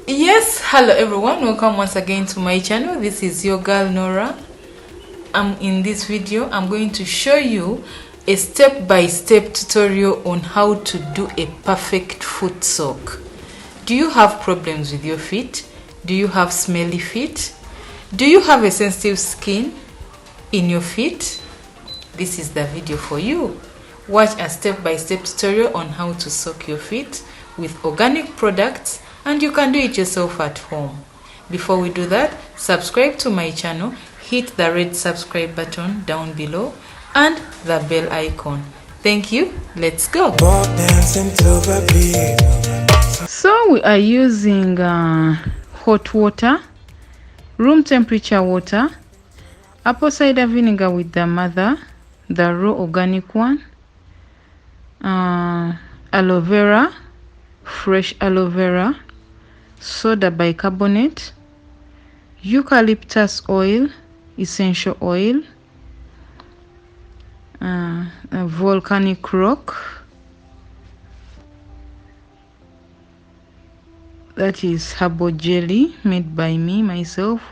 Yes, hello everyone, welcome once again to my channel. This is your girl Nora. In this video I'm going to show you a step-by-step tutorial on how to do a perfect foot soak. Do you have problems with your feet? Do you have smelly feet? Do you have a sensitive skin in your feet? This is the video for you. Watch a step-by-step tutorial on how to soak your feet with organic products, and you can do it yourself at home. Before we do that, subscribe to my channel, hit the red subscribe button down below and the bell icon. Thank you. Let's go. So we are using hot water, room temperature water, apple cider vinegar with the mother, the raw organic one, aloe vera, fresh aloe vera, soda bicarbonate, eucalyptus oil, essential oil, a volcanic rock, that is herbal jelly made by me myself,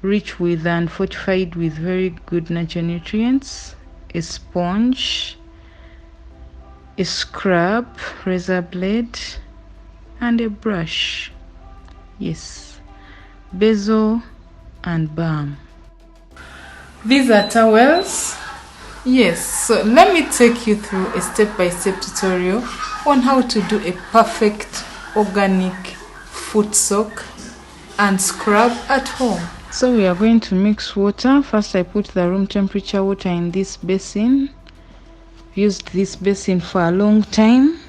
rich with and fortified with very good natural nutrients, a sponge, a scrub, razor blade, and a brush. Yes, basil and balm. These are towels. Yes, so let me take you through a step-by-step tutorial on how to do a perfect organic foot soak and scrub at home. So we are going to mix water. First I put the room temperature water in this basin. Used this basin for a long time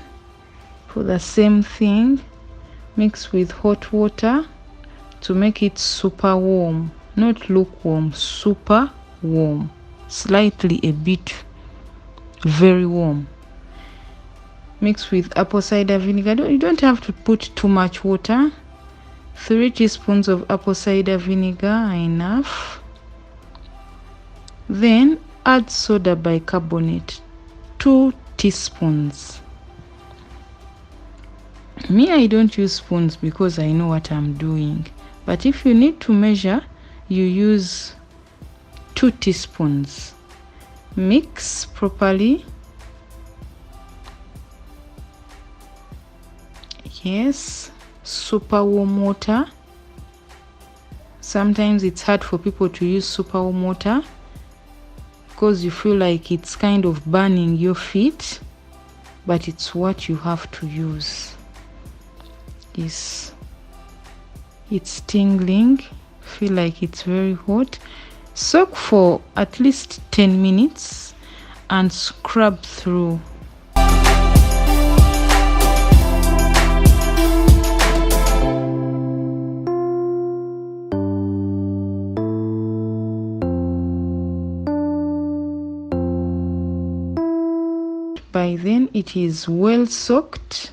for the same thing. Mix with hot water to make it super warm, not lukewarm, super warm, slightly a bit very warm. Mix with apple cider vinegar. You don't have to put too much water. 3 teaspoons of apple cider vinegar are enough. Then add soda bicarbonate, 2 teaspoons. Me, I don't use spoons because I know what I'm doing, but if you need to measure, you use 2 teaspoons. Mix properly. Yes, super warm water. Sometimes it's hard for people to use super warm water because you feel like it's kind of burning your feet, but it's what you have to use. Yes, it's tingling, feel like it's very hot. Soak for at least 10 minutes and scrub through. By then it is well soaked,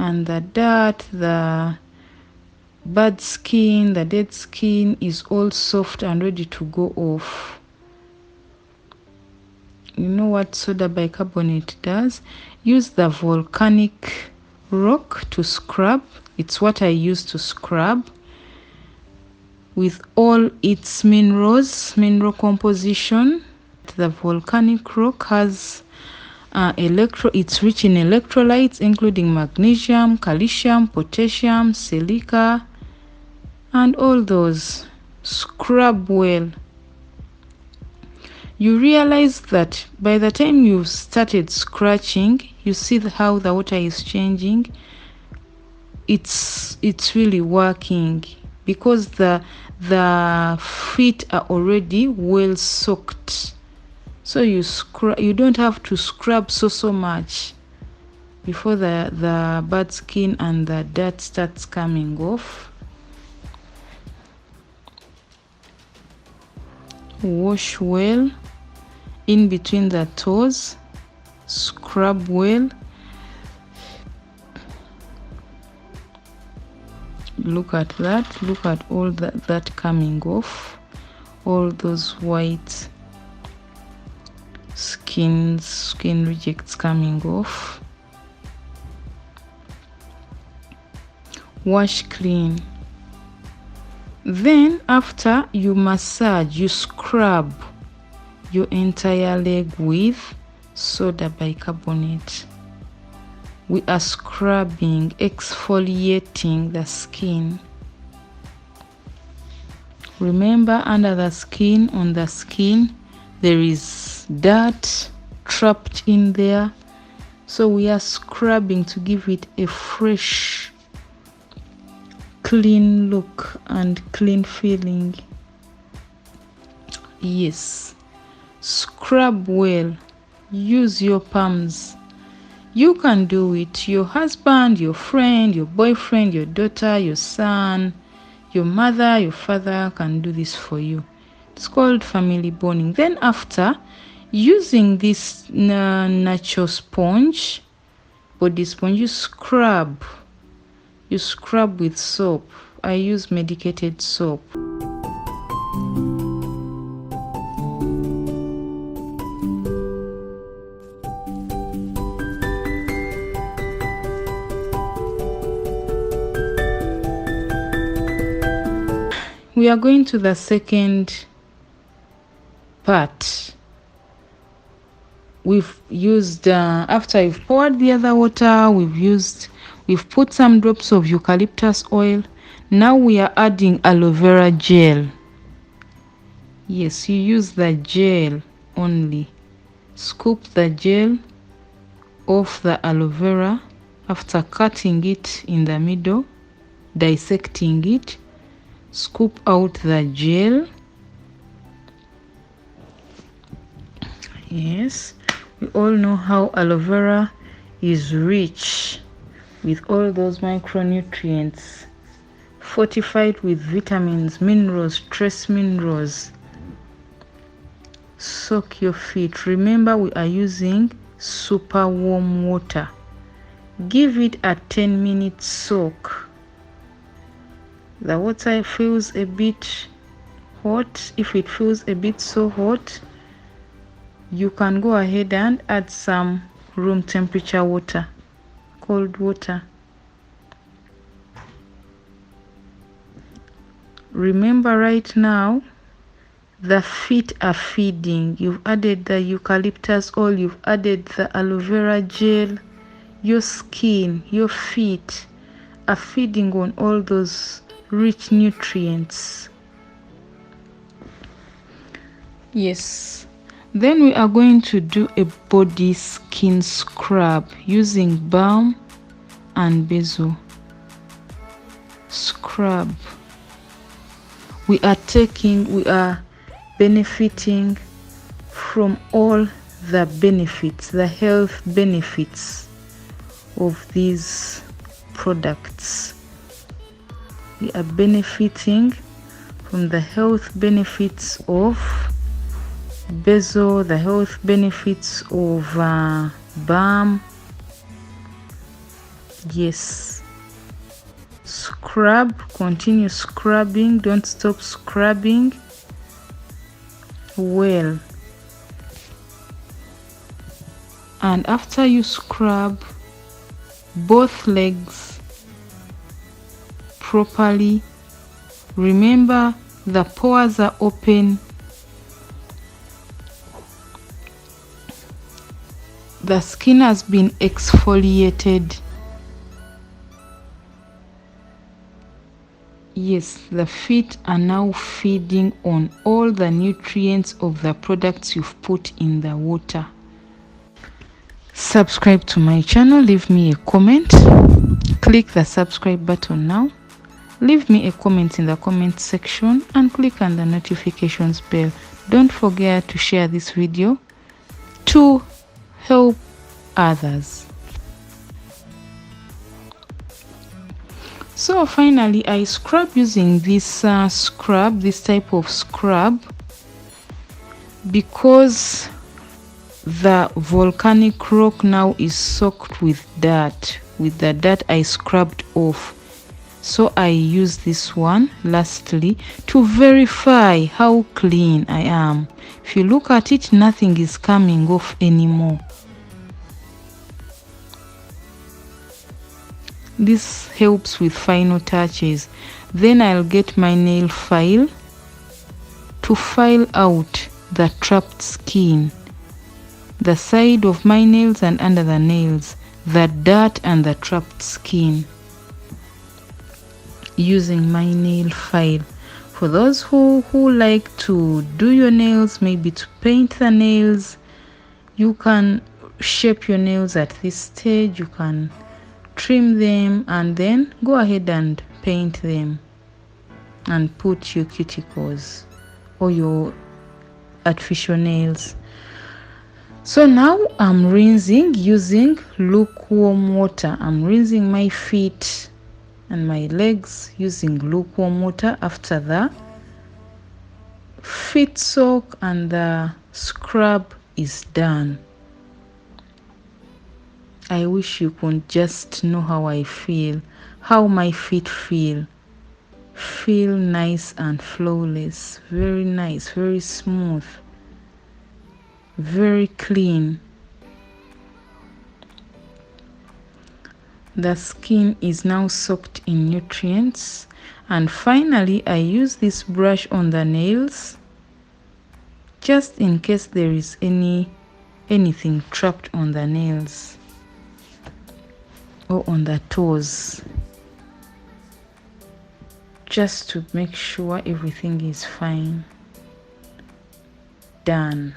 and the dirt, the bad skin, the dead skin is all soft and ready to go off. You know what soda bicarbonate does? Use the volcanic rock to scrub. It's what I use to scrub with all its mineral composition. The volcanic rock has it's rich in electrolytes including magnesium, calcium, potassium, silica, and all those. Scrub well. You realize that by the time you've started scratching, you see how the water is changing. It's really working because the feet are already well soaked. So you don't have to scrub so much before the bad skin and the dirt starts coming off. Wash well in between the toes. Scrub well. Look at that. Look at all that coming off. All those white skin rejects coming off. wash clean. Then after you massage, you scrub your entire leg with soda bicarbonate. We are scrubbing, exfoliating the skin. Remember, under the skin, on the skin, there is dirt trapped in there. So we are scrubbing to give it a fresh, clean look and clean feeling. Yes, scrub well. Use your palms. You can do it. Your husband, your friend, your boyfriend, your daughter, your son, your mother, your father can do this for you. It's called family bonding. Then after, using this natural sponge, body sponge, you scrub with soap. I use medicated soap. We are going to the second part. We've used after you've poured the other water, we've put some drops of eucalyptus oil. Now we are adding aloe vera gel. Yes, you use the gel only. Scoop the gel off the aloe vera after cutting it in the middle, dissecting it. Scoop out the gel. Yes, we all know how aloe vera is rich with all those micronutrients, fortified with vitamins, minerals, trace minerals. Soak your feet. Remember, we are using super warm water. Give it a 10-minute soak. The water feels a bit hot. If it feels a bit so hot, you can go ahead and add some room temperature water, cold water. Remember, right now the feet are feeding. You've added the eucalyptus oil, you've added the aloe vera gel. Your skin, your feet are feeding on all those rich nutrients. Yes, then we are going to do a body skin scrub using balm and basil. Scrub. We are benefiting from all the benefits, the health benefits of these products. We are benefiting from the health benefits of basil, the health benefits of balm. Yes. Scrub, continue scrubbing, don't stop scrubbing. Well, and after you scrub both legs properly, remember the pores are open, the skin has been exfoliated. Yes, the feet are now feeding on all the nutrients of the products you've put in the water. Subscribe to my channel, leave me a comment, click the subscribe button now, leave me a comment in the comment section and click on the notifications bell. Don't forget to share this video to help others. So finally, I scrub using this this type of scrub, because the volcanic rock now is soaked with dirt. With the dirt I scrubbed off, so I use this one lastly to verify how clean I am. If you look at it, nothing is coming off anymore. This helps with final touches. Then I'll get my nail file to file out the trapped skin, the side of my nails and under the nails, the dirt and the trapped skin, using my nail file. For those who like to do your nails, maybe to paint the nails, you can shape your nails at this stage. You can trim them and then go ahead and paint them and put your cuticles or your artificial nails. So now I'm rinsing using lukewarm water. I'm rinsing my feet and my legs using lukewarm water after the feet soak and the scrub is done. I wish you could just know how I feel, how my feet feel. Feel nice and flawless, very nice, very smooth, very clean. The skin is now soaked in nutrients. And finally, I use this brush on the nails just in case there is anything trapped on the nails or on the toes, just to make sure everything is fine. Done.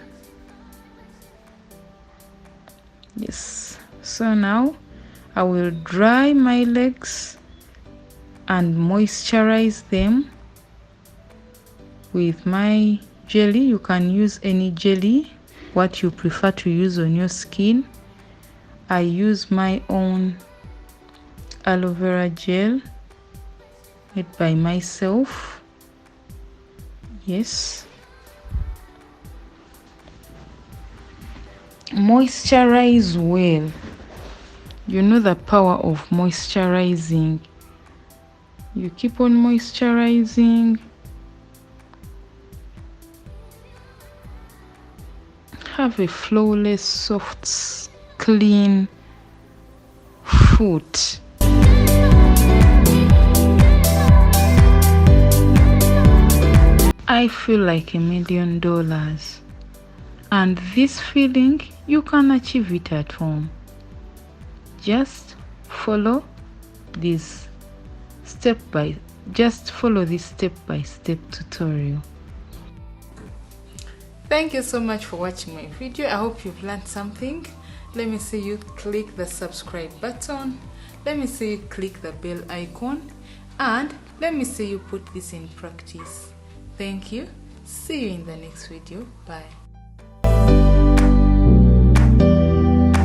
Yes, so now I will dry my legs and moisturize them with my jelly. You can use any jelly, what you prefer to use on your skin. I use my own aloe vera gel made by myself. Yes. Moisturize well. You know the power of moisturizing. You keep on moisturizing. Have a flawless, soft, clean foot. I feel like $1 million. And this feeling, you can achieve it at home. Just follow this step-by-step tutorial. Thank you so much for watching my video. I hope you've learned something. Let me see you click the subscribe button. Let me see you click the bell icon. And let me see you put this in practice. Thank you. See you in the next video. Bye.